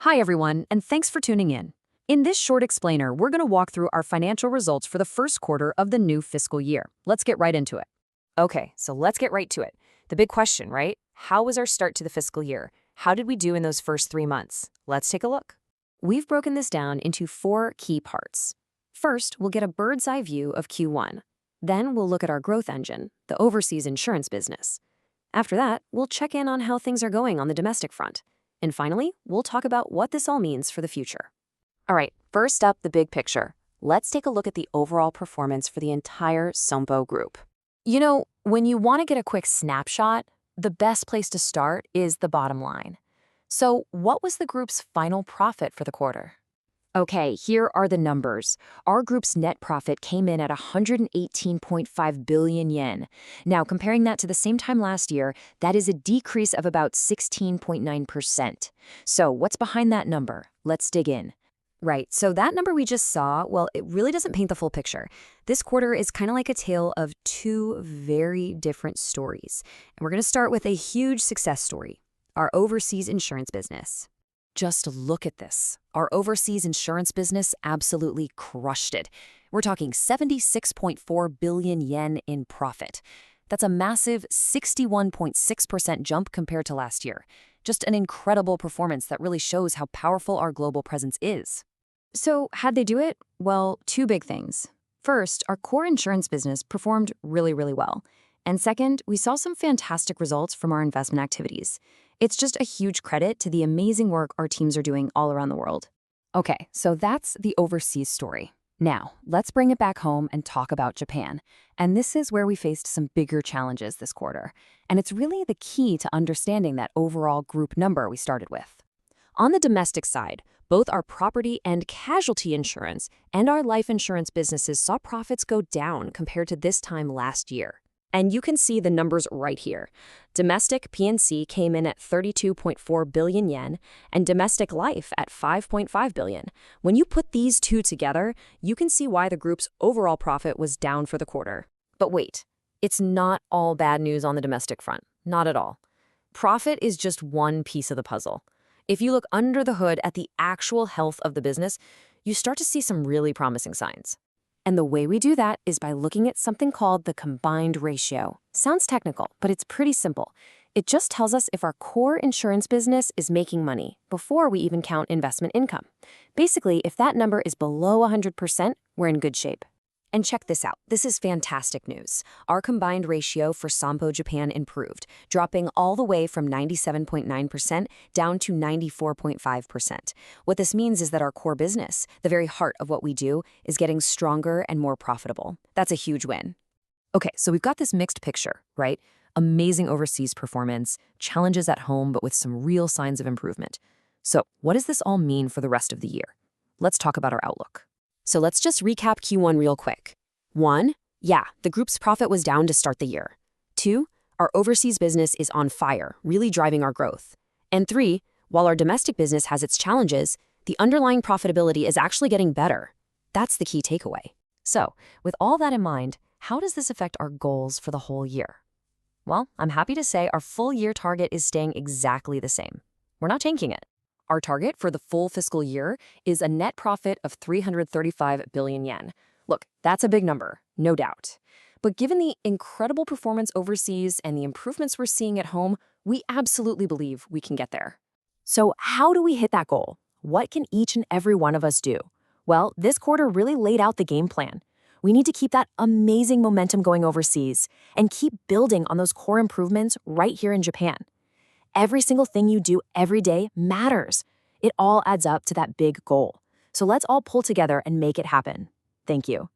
Hi, everyone, and thanks for tuning in. In this short explainer, we're going to walk through our financial results for the first quarter of the new fiscal year. Let's get right into it. Okay, so let's get right to it. The big question, right? How was our start to the fiscal year? How did we do in those first 3 months? Let's take a look. We've broken this down into 4 key parts. First, we'll get a bird's eye view of Q1. Then we'll look at our growth engine, the overseas insurance business. After that, we'll check in on how things are going on the domestic front. And finally, we'll talk about what this all means for the future. All right, first up, the big picture. Let's take a look at the overall performance for the entire SOMPO group. You know, when you want to get a quick snapshot, the best place to start is the bottom line. So, what was the group's final profit for the quarter? Okay, here are the numbers. Our group's net profit came in at 118.5 billion yen. Now, comparing that to the same time last year, that is a decrease of about 16.9%. So, what's behind that number? Let's dig in. Right, so that number we just saw, well, it really doesn't paint the full picture. This quarter is kind of like a tale of 2 very different stories. And we're going to start with a huge success story, our overseas insurance business. Just look at this. Our overseas insurance business absolutely crushed it. We're talking 76.4 billion yen in profit. That's a massive 61.6% jump compared to last year. Just an incredible performance that really shows how powerful our global presence is. So, how'd they do it? Well, 2 big things. First, our core insurance business performed really well. And second, we saw some fantastic results from our investment activities. It's just a huge credit to the amazing work our teams are doing all around the world. Okay, so that's the overseas story. Now, let's bring it back home and talk about Japan. And this is where we faced some bigger challenges this quarter. And it's really the key to understanding that overall group number we started with. On the domestic side, both our property and casualty insurance and our life insurance businesses saw profits go down compared to this time last year. And you can see the numbers right here. Domestic P&C came in at 32.4 billion yen and domestic life at 5.5 billion. When you put these 2 together, you can see why the group's overall profit was down for the quarter. But wait, it's not all bad news on the domestic front. Not at all. Profit is just one piece of the puzzle. If you look under the hood at the actual health of the business, you start to see some really promising signs. And the way we do that is by looking at something called the combined ratio. Sounds technical, but it's pretty simple. It just tells us if our core insurance business is making money before we even count investment income. Basically, if that number is below 100%, we're in good shape. And check this out. This is fantastic news. Our combined ratio for SOMPO Japan improved, dropping all the way from 97.9% down to 94.5%. What this means is that our core business, the very heart of what we do, is getting stronger and more profitable. That's a huge win. Okay, so we've got this mixed picture, right? Amazing overseas performance, challenges at home, but with some real signs of improvement. So what does this all mean for the rest of the year? Let's talk about our outlook. So let's just recap Q1 real quick. 1, the group's profit was down to start the year. 2, our overseas business is on fire, really driving our growth. And 3, while our domestic business has its challenges, the underlying profitability is actually getting better. That's the key takeaway. So, with all that in mind, how does this affect our goals for the whole year? Well, I'm happy to say our full year target is staying exactly the same. We're not changing it. Our target for the full fiscal year is a net profit of 335 billion yen. Look, that's a big number, no doubt. But given the incredible performance overseas and the improvements we're seeing at home, we absolutely believe we can get there. So how do we hit that goal? What can each and every one of us do? Well, this quarter really laid out the game plan. We need to keep that amazing momentum going overseas and keep building on those core improvements right here in Japan. Every single thing you do every day matters. It all adds up to that big goal. So let's all pull together and make it happen. Thank you.